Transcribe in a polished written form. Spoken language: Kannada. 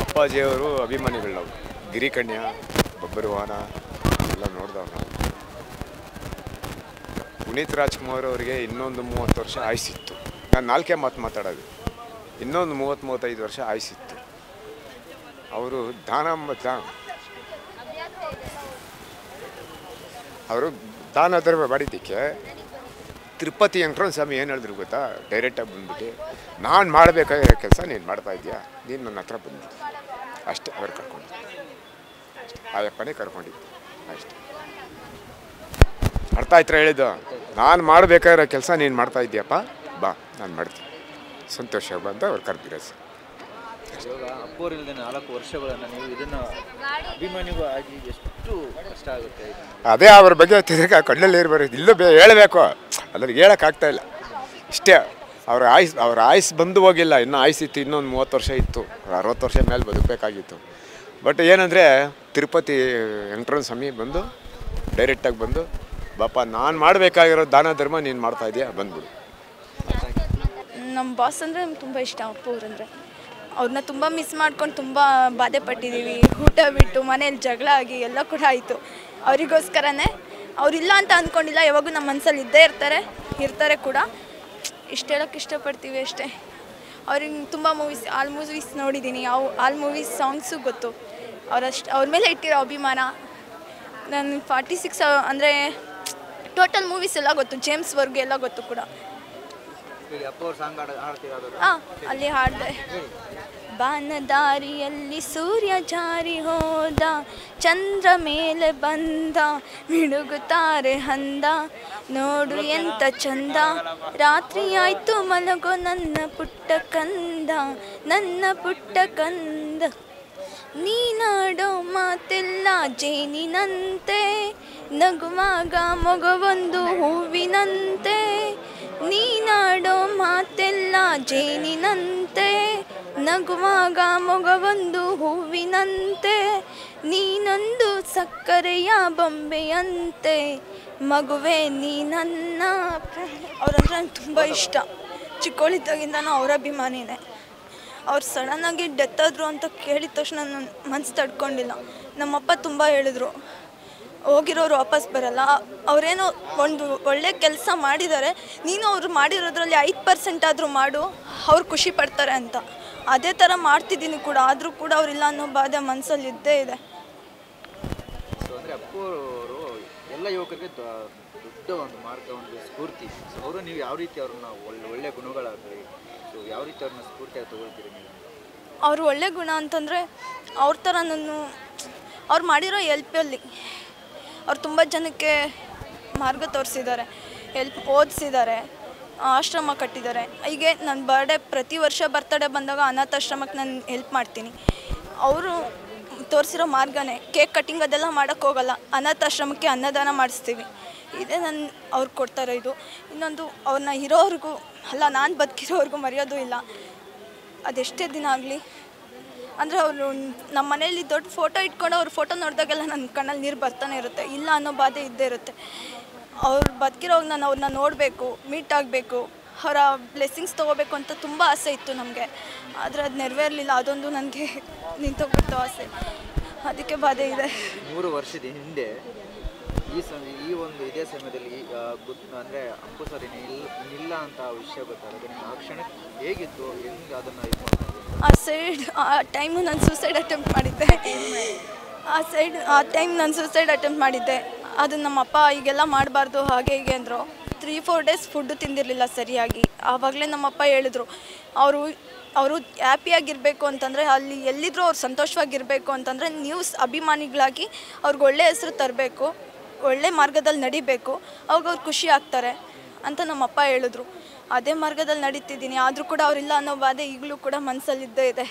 ಅಪ್ಪಾಜಿಯವರು ಅಭಿಮಾನಿಗಳು ನಾವು. ಗಿರಿಕನ್ಯ, ಬಬ್ಬರು ವಾಹನ ಎಲ್ಲ ನೋಡಿದವ್ರು ನಾವು. ಪುನೀತ್ ರಾಜ್ಕುಮಾರ್ ಅವರಿಗೆ ಇನ್ನೊಂದು 30 ವರ್ಷ ಆಯುಸ್ಸಿತ್ತು. ನಾನು 4 ಮಾತು ಮಾತಾಡೋದು. ಇನ್ನೊಂದು 30-35 ವರ್ಷ ಆಯುಸ್ಸಿತ್ತು. ಅವರು ದಾನ ಧರ್ಮ ಮಾಡಿದ್ದಕ್ಕೆ ತಿರುಪತಿ ವೆಂಕಟರಮಣ ಸ್ವಾಮಿ ಏನು ಹೇಳಿದ್ರು ಗೊತ್ತಾ? ಡೈರೆಕ್ಟಾಗಿ ಬಂದ್ಬಿಟ್ಟು, ನಾನು ಮಾಡಬೇಕಾಗಿರೋ ಕೆಲಸ ನೀನು ಮಾಡ್ತಾ ಇದೆಯಾ, ನೀನು ನನ್ನ ಹತ್ರ ಬಂದಿದ್ದೆ ಅಷ್ಟೇ. ಅವ್ರು ಕರ್ಕೊಂಡಿದ್ದು ಅಷ್ಟೇ, ಆಯಪ್ಪನೇ ಕರ್ಕೊಂಡಿದ್ದು ಅಷ್ಟೇ. ಅರ್ಥ ಆಯ್ತಾ ಹೇಳಿದ್ದು? ನಾನು ಮಾಡಬೇಕಾಗಿರೋ ಕೆಲಸ ನೀನು ಮಾಡ್ತಾ ಇದೆಯಪ್ಪ, ಬಾ ನಾನು ಮಾಡ್ತೀನಿ, ಸಂತೋಷ ಬಂದು ಅವ್ರು ಕರೆದಿರೋ ಸರ್. ಅಪ್ಪೋರಿಲ್ಲದೆ 4 ವರ್ಷಗಳನ್ನು ನೀವು ಇದನ್ನು ಅಭಿಮಾನಿಗೂ ಆಗಿ ಎಷ್ಟು ಕಷ್ಟ ಆಗುತ್ತೆ? ಅದೇ ಅವ್ರ ಬಗ್ಗೆ ತಿರ್ಗಾ ಕಣ್ಣಲ್ಲಿ ಇರಬಾರ್ದು, ಇಲ್ಲೂ ಹೇಳಬೇಕು, ಅಲ್ಲಿಗೆ ಹೇಳೋಕ್ಕಾಗ್ತಾ ಇಲ್ಲ. ಇಷ್ಟೇ. ಅವ್ರ ಆಯುಸ್ ಬಂದು ಹೋಗಿಲ್ಲ, ಇನ್ನೂ ಆಯುಸ್ಸಿತ್ತು, ಇನ್ನೊಂದು 30 ವರ್ಷ ಇತ್ತು, 60 ವರ್ಷ ಮೇಲೆ ಬದುಕಬೇಕಾಗಿತ್ತು. ಬಟ್ ಏನಂದರೆ ತಿರುಪತಿ ವೆಂಕಟರಮಣ ಸ್ವಾಮಿ ಬಂದು ಡೈರೆಕ್ಟಾಗಿ ಬಂದು, ಬಾಪ ನಾನು ಮಾಡಬೇಕಾಗಿರೋ ದಾನ ಧರ್ಮ ನೀನು ಮಾಡ್ತಾ ಇದೆಯಾ, ಬಂದ್ಬಿಡು. ನಮ್ಮ ಬಾಸ್ ಅಂದರೆ ನಮ್ಗೆ ತುಂಬ ಇಷ್ಟ. ಅಪ್ಪು ಅವರಂದರೆ ಅವ್ರನ್ನ ತುಂಬ ಮಿಸ್ ಮಾಡ್ಕೊಂಡು ತುಂಬ ಬಾಧೆ ಪಟ್ಟಿದ್ದೀವಿ. ಊಟ ಬಿಟ್ಟು ಮನೇಲಿ ಜಗಳ ಆಗಿ ಎಲ್ಲ ಕೂಡ ಆಯಿತು. ಅವರಿಗೋಸ್ಕರನೇ ಅವರಿಲ್ಲ ಅಂತ ಅಂದ್ಕೊಂಡಿಲ್ಲ, ಯಾವಾಗೂ ನಮ್ಮ ಮನಸ್ಸಲ್ಲಿ ಇದ್ದೇ ಇರ್ತಾರೆ ಕೂಡ. ಇಷ್ಟು ಹೇಳೋಕ್ಕೆ ಇಷ್ಟಪಡ್ತೀವಿ ಅಷ್ಟೇ. ಅವ್ರಿಗೆ ತುಂಬ ಆಲ್ ಮೂವೀಸ್ ನೋಡಿದ್ದೀನಿ, ಆಲ್ ಮೂವೀಸ್ ಸಾಂಗ್ಸು ಗೊತ್ತು. ಅವ್ರ ಮೇಲೆ ಇಟ್ಟಿರೋ ಅಭಿಮಾನ. ನಾನು 46 ಅಂದರೆ ಟೋಟಲ್ ಮೂವೀಸ್ ಎಲ್ಲ ಗೊತ್ತು, ಜೇಮ್ಸ್ ವರ್ಗು ಎಲ್ಲ ಗೊತ್ತು ಕೂಡ. ಹಾಂ, ಅಲ್ಲಿ ಹಾಡಿದೆ. ಬಾನದಾರಿಯಲ್ಲಿ ಸೂರ್ಯ ಜಾರಿ ಹೋದ, ಚಂದ್ರ ಮೇಲೆ ಬಂದ, ಮಿಡುಗುತ್ತಾರೆ ಹಂದ, ನೋಡು ಎಂತ ಚಂದ, ರಾತ್ರಿ ಆಯ್ತು ಮಲಗೋ ನನ್ನ ಪುಟ್ಟ ಕಂದ, ನನ್ನ ಪುಟ್ಟ ಕಂದ. ನೀನಾಡೋ ಮಾತೆಲ್ಲ ಜೇನಿನಂತೆ, ನಗುವಾಗ ಮೊಗವೊಂದು ಹೂವಿನಂತೆ. ನೀನಾಡೋ ಮಾತೆಲ್ಲ ಜೇನಿನಂತೆ, ನಗುವಾಗ ಮೊಗವೊಂದು ಹೂವಿನಂತೆ. ನೀನೊಂದು ಸಕ್ಕರೆಯ ಬೊಂಬೆಯಂತೆ, ಮಗುವೆ ನೀ ನನ್ನ. ಅವ್ರಂದ್ರೆ ನಂಗೆ ತುಂಬ ಇಷ್ಟ. ಚಿಕ್ಕವಳಿದ್ದಾಗಿಂದನೂ ಅವ್ರ ಅಭಿಮಾನಿನೇ. ಅವ್ರು ಸಡನ್ನಾಗಿ ಡೆತ್ ಆದರು ಅಂತ ಕೇಳಿದ ತಕ್ಷಣ ನನ್ನ ಮನಸ್ಸು ತಡ್ಕೊಂಡಿಲ್ಲ. ನಮ್ಮಪ್ಪ ತುಂಬ ಹೇಳಿದ್ರು, ಹೋಗಿರೋರು ವಾಪಸ್ ಬರಲ್ಲ, ಅವರೇನೋ ಒಂದು ಒಳ್ಳೆ ಕೆಲಸ ಮಾಡಿದ್ದಾರೆ, ನೀನು ಅವ್ರು ಮಾಡಿರೋದ್ರಲ್ಲಿ 5% ಆದರೂ ಮಾಡು, ಅವ್ರು ಖುಷಿ ಪಡ್ತಾರೆ ಅಂತ. ಅದೇ ಥರ ಮಾಡ್ತಿದ್ದೀನಿ ಕೂಡ. ಆದರೂ ಕೂಡ ಅವರಿಲ್ಲ ಅನ್ನೋ ಬಾಧೆ ಮನಸ್ಸಲ್ಲಿ ಇದ್ದೇ ಇದೆ. ಅಂದರೆ ಅಪ್ಪು ಅವರು ಎಲ್ಲ ಯುವಕರಿಗೆ ದೊಡ್ಡ ಒಂದು ಮಾರ್ಗ, ಒಂದು ಸ್ಫೂರ್ತಿ. ಅವರು ನೀವು ಯಾವ ರೀತಿ ಅವ್ರನ್ನ ಒಳ್ಳೆ ಗುಣಗಳಾಗಲಿ, ಸೊ ಯಾವ ರೀತಿ ಅವ್ರನ್ನ ಸ್ಫೂರ್ತಿಯಾಗಿ ತೊಗೊಳ್ತೀರಿ ನೀವು? ಅವರು ಒಳ್ಳೆ ಗುಣ ಅಂತಂದರೆ ಅವ್ರ ಥರ ಅವ್ರು ಮಾಡಿರೋ ಹೆಲ್ಪಲ್ಲಿ ಅವ್ರು ತುಂಬ ಜನಕ್ಕೆ ಮಾರ್ಗ ತೋರಿಸಿದ್ದಾರೆ, ಓದಿಸಿದ್ದಾರೆ, ಆಶ್ರಮ ಕಟ್ಟಿದ್ದಾರೆ. ಹೀಗೆ ನನ್ನ ಪ್ರತಿ ವರ್ಷ ಬರ್ತಡೇ ಬಂದಾಗ ಅನಾಥಾಶ್ರಮಕ್ಕೆ ನಾನು ಹೆಲ್ಪ್ ಮಾಡ್ತೀನಿ. ಅವರು ತೋರಿಸಿರೋ ಮಾರ್ಗನೇ. ಕೇಕ್ ಕಟ್ಟಿಂಗ್ ಅದೆಲ್ಲ ಮಾಡೋಕ್ಕೋಗಲ್ಲ, ಅನಾಥಾಶ್ರಮಕ್ಕೆ ಅನ್ನದಾನ ಮಾಡಿಸ್ತೀವಿ. ಇದೇ ಅವ್ರು ಕೊಡ್ತಾರೆ. ಇದು ಇನ್ನೊಂದು, ಅವ್ರನ್ನ ಇರೋವ್ರಿಗೂ ಅಲ್ಲ, ನಾನು ಬದುಕಿರೋವ್ರಿಗೂ ಮರೆಯೋದು ಇಲ್ಲ. ಅದೆಷ್ಟೇ ದಿನ ಆಗಲಿ. ಅಂದರೆ ಅವರು ನಮ್ಮ ಮನೇಲಿ ದೊಡ್ಡ ಫೋಟೋ ಇಟ್ಕೊಂಡು ಅವ್ರ ಫೋಟೋ ನೋಡಿದಾಗೆಲ್ಲ ನನ್ನ ಕಣ್ಣಲ್ಲಿ ನೀರು ಬರ್ತಾನೆ ಇರುತ್ತೆ. ಇಲ್ಲ ಅನ್ನೋ ಬಾಧೆ ಇದ್ದೇ ಇರುತ್ತೆ. ಅವ್ರು ಬದುಕಿರೋವಾಗ ನಾನು ಅವ್ರನ್ನ ನೋಡಬೇಕು, ಮೀಟ್ ಆಗಬೇಕು, ಅವರ ಬ್ಲೆಸ್ಸಿಂಗ್ಸ್ ತೊಗೋಬೇಕು ಅಂತ ತುಂಬ ಆಸೆ ಇತ್ತು ನಮಗೆ. ಆದರೆ ಅದು ನೆರವೇರಲಿಲ್ಲ. ಅದೊಂದು ನನಗೆ ನಿಂತೋಗ್ಬಿಟ್ಟು ಆಸೆ, ಅದಕ್ಕೆ ಬಾಧೆ ಇದೆ. 3 ವರ್ಷದ ಹಿಂದೆ ಇದೇ ಸಮಯದಲ್ಲಿ ಅಂದರೆ ಅಪ್ಪು ಸರ್ ಇಲ್ಲ ಅಂತ ವಿಷಯ ಗೊತ್ತಾಗುತ್ತೆ. ಆ ಕ್ಷಣ ಹೇಗಿತ್ತು, ಹೆಂಗೆ ಅದನ್ನು ಇದು ಮಾಡ್ತಾರೆ? ಆ ಟೈಮು ನಾನು ಸೂಸೈಡ್ ಅಟೆಂಪ್ಟ್ ಮಾಡಿದ್ದೆ. ಅದು ನಮ್ಮಪ್ಪ ಈಗೆಲ್ಲ ಮಾಡಬಾರ್ದು ಹಾಗೆ ಹೀಗೆ ಅಂದರು. 3-4 ಡೇಸ್ ಫುಡ್ಡು ತಿಂದಿರಲಿಲ್ಲ ಸರಿಯಾಗಿ. ಆವಾಗಲೇ ನಮ್ಮಪ್ಪ ಹೇಳಿದ್ರು, ಅವರು ಹ್ಯಾಪಿಯಾಗಿರಬೇಕು ಅಂತಂದರೆ, ಅಲ್ಲಿ ಎಲ್ಲಿದ್ರೂ ಅವ್ರು ಸಂತೋಷವಾಗಿರಬೇಕು ಅಂತಂದರೆ ನೀವು ಅಭಿಮಾನಿಗಳಾಗಿ ಅವ್ರಿಗೆ ಒಳ್ಳೆ ಹೆಸರು ತರಬೇಕು, ಒಳ್ಳೆ ಮಾರ್ಗದಲ್ಲಿ ನಡಿಬೇಕು, ಅವಾಗ ಅವ್ರು ಖುಷಿ ಆಗ್ತಾರೆ ಅಂತ ನಮ್ಮಪ್ಪ ಹೇಳಿದ್ರು. ಅದೇ ಮಾರ್ಗದಲ್ಲಿ ನಡೀತಿದ್ದೀನಿ. ಆದರೂ ಕೂಡ ಅವರಿಲ್ಲ ಅನ್ನೋ ಬಾಧೆ ಈಗಲೂ ಕೂಡ ಮನಸ್ಸಲ್ಲಿದ್ದೇ ಇದೆ.